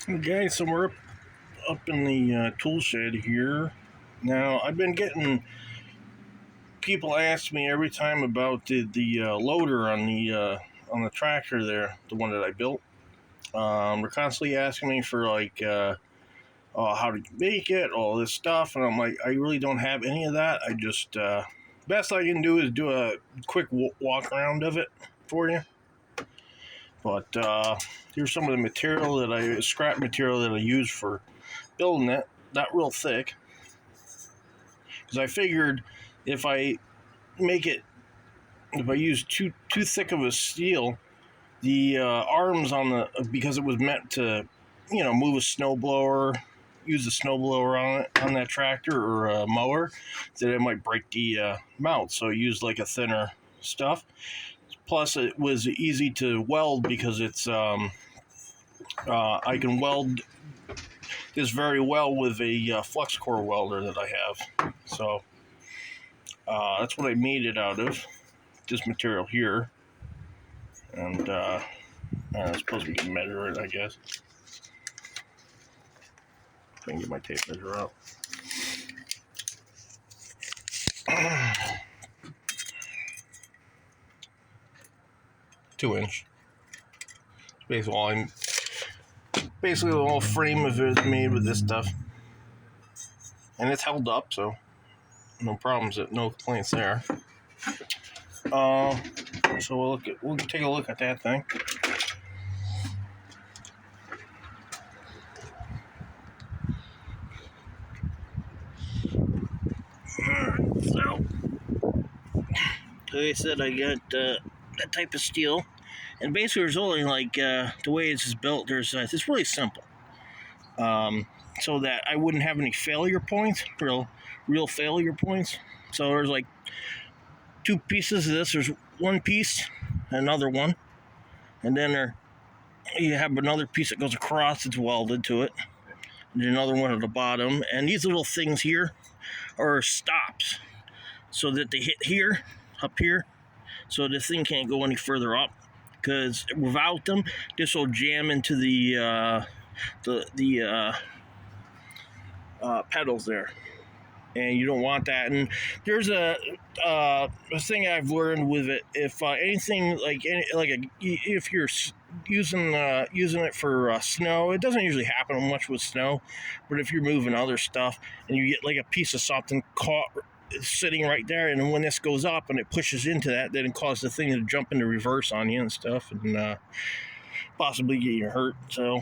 Okay, so we're up in the tool shed here. Now, I've been getting people ask me every time about the loader on the tractor there, the one that I built. They're constantly asking me for how to make it, all this stuff, and I'm like, I really don't have any of that. I just best I can do is do a quick walk around of it for you. But here's some of the scrap material that I use for building it. Not real thick, because I figured if I make it, if I use too thick of a steel, the arms on the because it was meant to, move a snowblower, use a snowblower on that tractor or a mower, that it might break the mount. So I used like a thinner stuff. Plus, it was easy to weld because it's I can weld this very well with a flux core welder that I have. So that's what I made it out of. This material here, and I suppose we can measure it, I guess. I can get my tape measure out. 2-inch. Basically, the whole frame of it is made with this stuff, and it's held up, so no problems, no complaints there. So we'll take a look at that thing. So, like I said, I got that type of steel, and basically there's only the way it's built. It's really simple, so that I wouldn't have any failure points, real failure points. So there's like two pieces of this. There's one piece, another one, and then you have another piece that goes across. It's welded to it, and another one at the bottom. And these little things here are stops, so that they hit here, up here, so this thing can't go any further up. Because without them, this will jam into the pedals there, and you don't want that. And there's a thing I've learned with it. If anything if you're using it for snow, it doesn't usually happen much with snow, but if you're moving other stuff and you get like a piece of something caught sitting right there, and when this goes up and it pushes into that, then it causes the thing to jump into reverse on you and stuff, and possibly get you hurt. So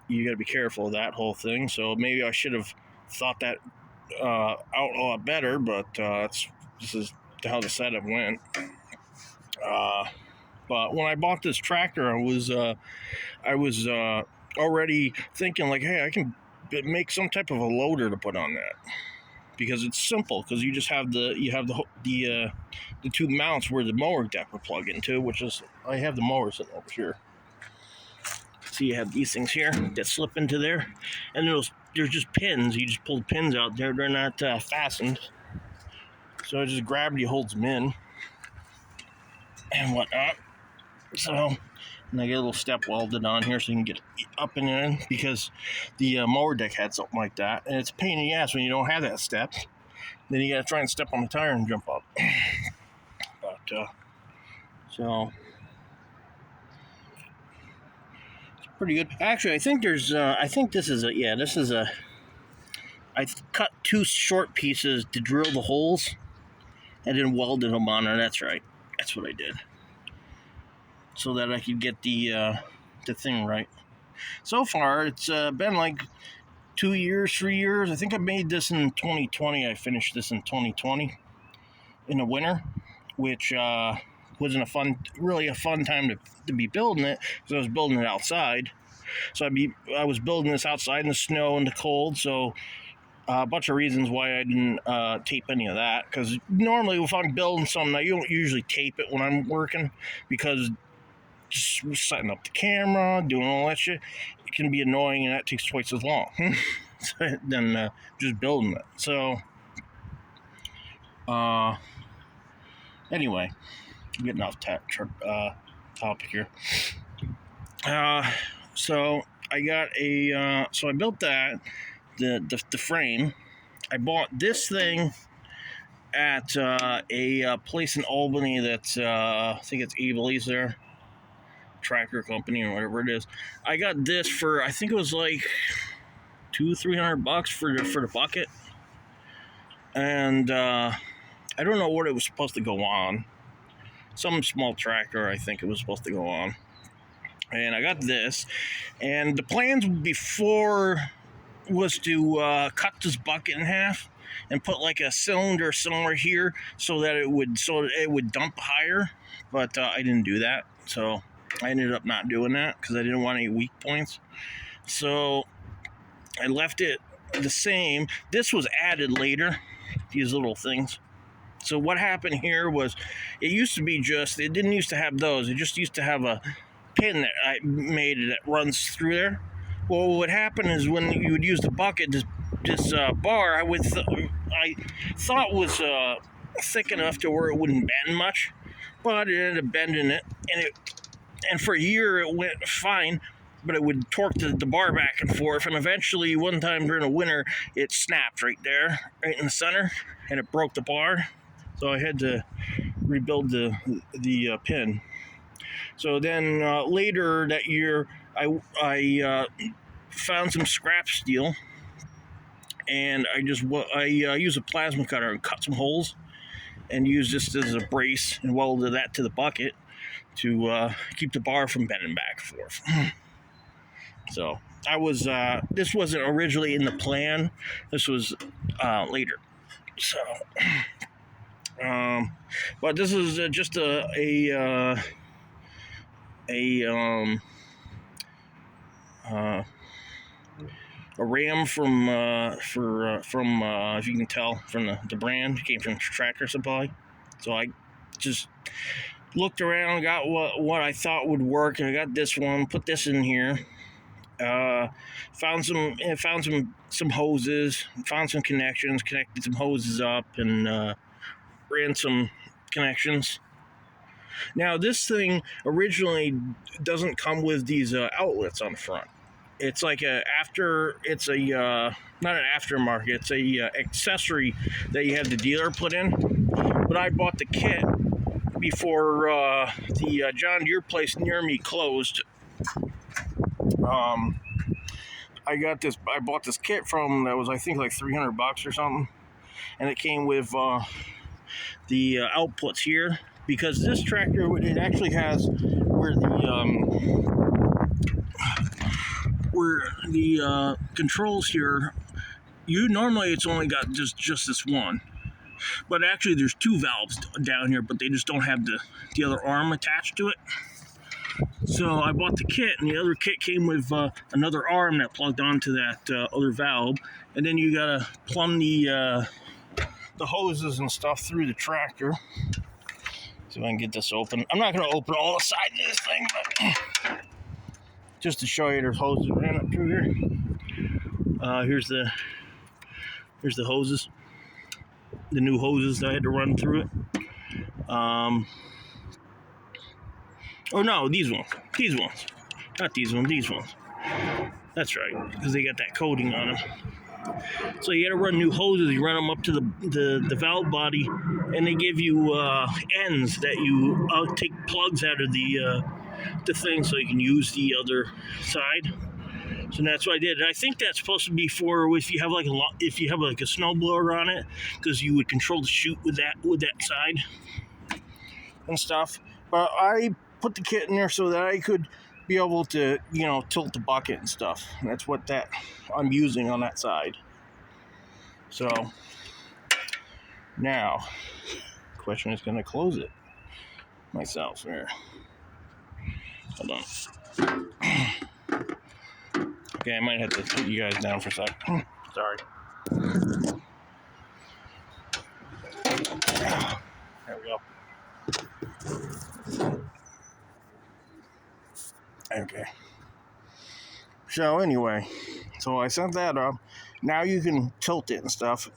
you got to be careful of that whole thing. So maybe I should have thought that out a lot better, but this is how the setup went. But when I bought this tractor, I was already thinking like, hey, I can make some type of a loader to put on that, because it's simple. Because you just have the two mounts where the mower deck will plug into, which is, I have the mower sitting over here. So you have these things here that slip into there, and there's just pins. You just pull the pins out there. They're not fastened. So I just gravity holds them in and whatnot. So, and I get a little step welded on here so you can get up and in, because the mower deck had something like that, and it's a pain in the ass when you don't have that step. Then you got to try and step on the tire and jump up. But so it's pretty good. Actually, I think I cut two short pieces to drill the holes, and then welded them on there. That's right. That's what I did, so that I could get the thing right. So far, it's been like 2 years, 3 years. I think I made this in 2020. I finished this in 2020 in the winter, which wasn't really a fun time to be building it, because I was building it outside. So I was building this outside in the snow and the cold. So a bunch of reasons why I didn't tape any of that, because normally if I'm building something, I don't usually tape it when I'm working, because just setting up the camera, doing all that shit, it can be annoying, and that takes twice as long than just building it. So anyway, I'm getting off topic here. So I got a so I built that the frame. I bought this thing at a place in Albany that's I think it's Abel's there, tractor company or whatever it is. I got this for I think it was like $200-300 for the bucket, and I don't know what it was supposed to go on. Some small tractor, I think it was supposed to go on. And I got this, and the plans before was to cut this bucket in half and put like a cylinder somewhere here so that it would dump higher, but I didn't do that, so I ended up not doing that because I didn't want any weak points. So I left it the same. This was added later, these little things. So what happened here was, it used to be it didn't used to have those. It just used to have a pin that I made that runs through there. Well, what happened is when you would use the bucket, this bar I thought was thick enough to where it wouldn't bend much, but it ended up bending it, and for a year it went fine, but it would torque the bar back and forth, and eventually one time during the winter it snapped right there, right in the center, and it broke the bar. So I had to rebuild the pin. So then later that year, I found some scrap steel, and I used a plasma cutter and cut some holes, and used this as a brace and welded that to the bucket to keep the bar from bending back and forth. So this wasn't originally in the plan. This was later. So. But this is just a ram from if you can tell from the brand. It came from Tractor Supply. So I just looked around, got what I thought would work, and I got this one. Put this in here. Found some hoses. Found some connections. Connected some hoses up and. Ran some connections. Now this thing originally doesn't come with these outlets on the front. It's like not an aftermarket. It's a accessory that you have the dealer put in. But I bought the kit before the John Deere place near me closed. I bought this kit from that was I think like $300 or something, and it came with the outputs here, because this tractor, it actually has where the controls here. Normally it's only got just this one, but actually there's two valves down here, but they just don't have the other arm attached to it. So I bought the kit, and the other kit came with another arm that plugged onto that other valve, and then you gotta plumb the hoses and stuff through the tractor. See if I can get this open. I'm not going to open all the sides of this thing, but just to show you, there's hoses ran up through here. Here's the hoses, the new hoses that I had to run through it. Oh no, these ones, not these ones. That's right, because they got that coating on them. So you got to run new hoses. You run them up to the valve body, and they give you ends that you take plugs out of the thing so you can use the other side. So that's what I did. And I think that's supposed to be for if you have like a snowblower on it, because you would control the chute with that side and stuff. But I put the kit in there so that I could be able to, tilt the bucket and stuff. And that's what I'm using on that side. So now, question is going to close it myself here. Hold on. Okay, I might have to put you guys down for a sec. Sorry. There we go. Okay. So anyway, I set that up. Now you can tilt it and stuff,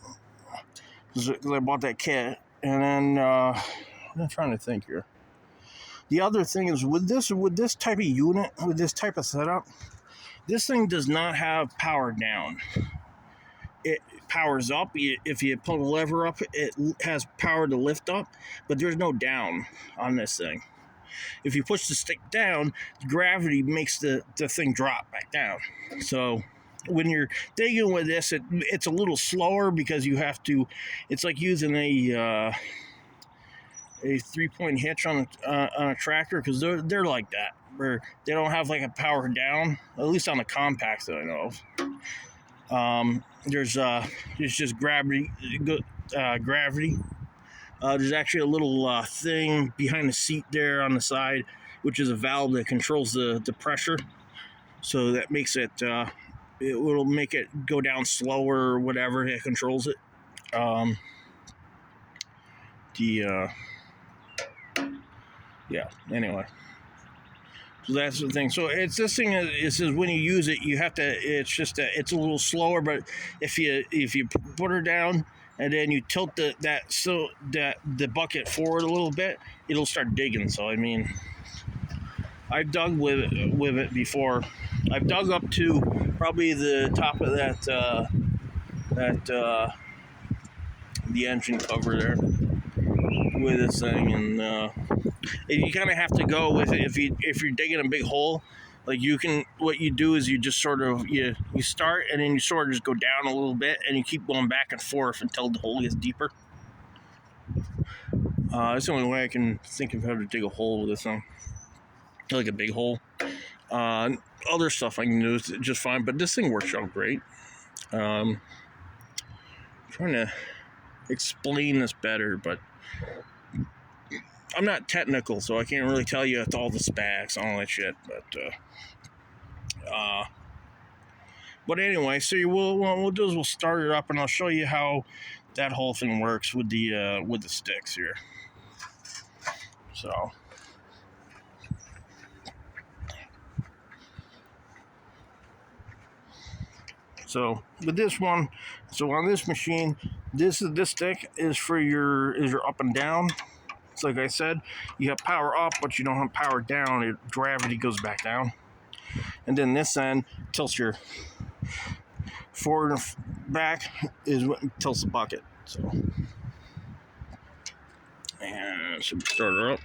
because I bought that kit. And then I'm trying to think here. The other thing is with this type of unit, with this type of setup, This thing does not have power down. It powers up. If you pull the lever up, it has power to lift up, but there's no down on this thing. If you push the stick down, gravity makes the thing drop back down. So when you're digging with this, it's a little slower because you have to. It's like using a 3-point hitch on a tractor, because they're like that, where they don't have like a power down, at least on the compacts that I know of. There's just gravity. There's actually a little thing behind the seat there on the side, which is a valve that controls the pressure. So that makes it, it will make it go down slower or whatever. It controls it. Yeah, anyway. So that's the thing. So it's this thing is when you use it, you have to. It's just it's a little slower. But if you put her down and then you tilt the bucket forward a little bit, it'll start digging. So I mean, I've dug with it before. I've dug up to probably the top of the engine cover there with this thing, and you kind of have to go with it. If you're digging a big hole, like what you do is you just sort of you start and then you sort of just go down a little bit and you keep going back and forth until the hole gets deeper. That's the only way I can think of how to dig a hole with this thing, like a big hole. Other stuff I can do is just fine, but this thing works out great. Trying to explain this better, but I'm not technical, so I can't really tell you all the specs and all that shit. But anyway, so what we'll do is we'll start it up, and I'll show you how that whole thing works with the sticks here. So with this one, so on this machine, this stick is for your up and down. So like I said, you have power up, but you don't have power down. Gravity goes back down. And then this end tilts your forward and back is what tilts the bucket. So, and should start her up.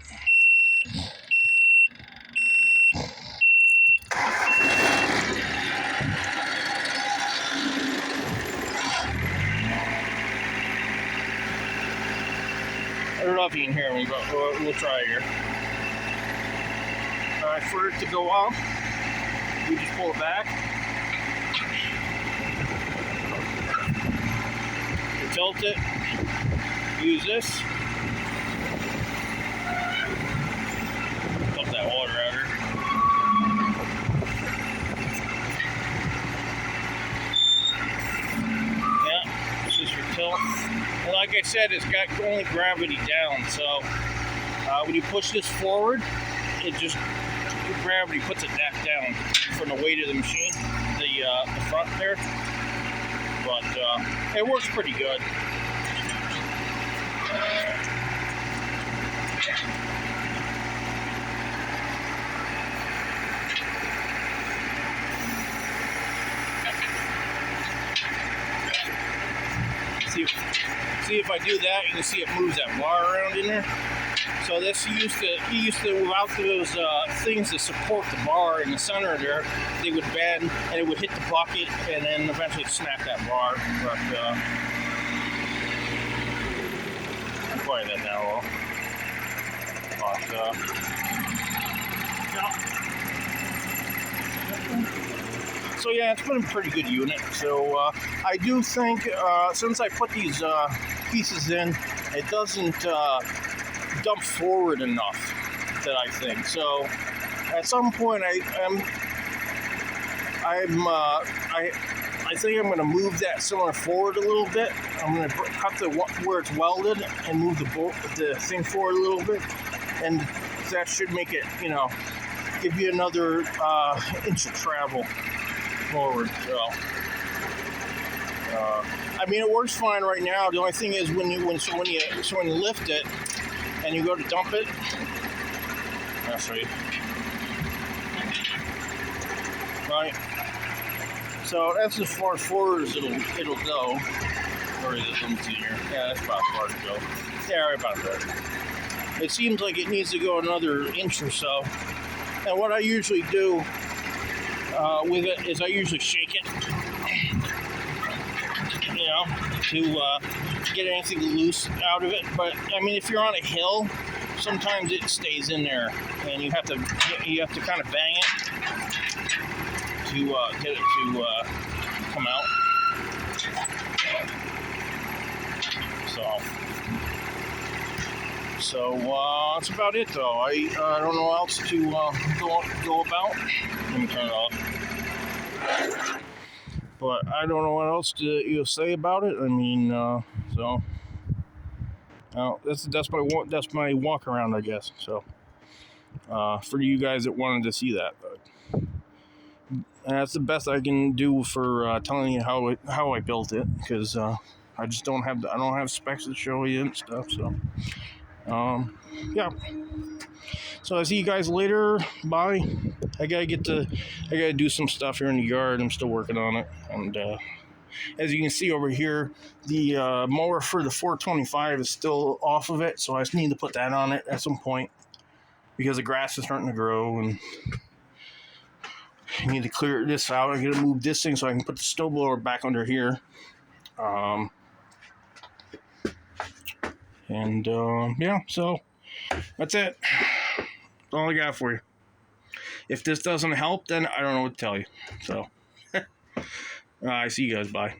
I don't know if you can hear me, but we'll try here. Alright, for it to go up, we just pull it back. You tilt it. Use this. Dump that water out here. Yeah, this is your tilt. And like I said, it's got only gravity down, so when you push this forward, gravity puts it back down from the weight of the machine, the front there. But it works pretty good. See if I do that, you can see it moves that bar around in there. So this he used to without those things to support the bar in the center there, they would bend and it would hit the bucket and then eventually snap that bar. But I'm playing that now. So yeah, it's been a pretty good unit. So I do think since I put these pieces in, it doesn't dump forward enough, that I think. So at some point I think I'm going to move that cylinder forward a little bit. I'm going to cut where it's welded and move the thing forward a little bit, and that should make it, give you another inch of travel forward. So I mean, it works fine right now. The only thing is when you lift it and you go to dump it, that's right. So that's as far forward as it'll go. Or is it? Let me see here. Yeah, that's about as far as it go. Yeah, right about there. It seems like it needs to go another inch or so. And what I usually do with it is I usually shake it, you know, to get anything loose out of it. But I mean, if you're on a hill, sometimes it stays in there, and you have to kind of bang it to get it to come out. So that's about it, though. I don't know what else to go about. Let me turn it off. But I don't know what else to say about it. I mean, so that's my walk around, I guess. So for you guys that wanted to see that, but that's the best I can do for telling you how I built it, because I just don't have specs to show you and stuff. So yeah. So I'll see you guys later. Bye. I gotta do some stuff here in the yard. I'm still working on it, and as you can see over here, the mower for the 425 is still off of it, so I just need to put that on it at some point because the grass is starting to grow, and I need to clear this out. I gotta move this thing so I can put the snowblower back under here. Yeah, so that's it. That's all I got for you. If this doesn't help, then I don't know what to tell you. So, I see you guys. Bye.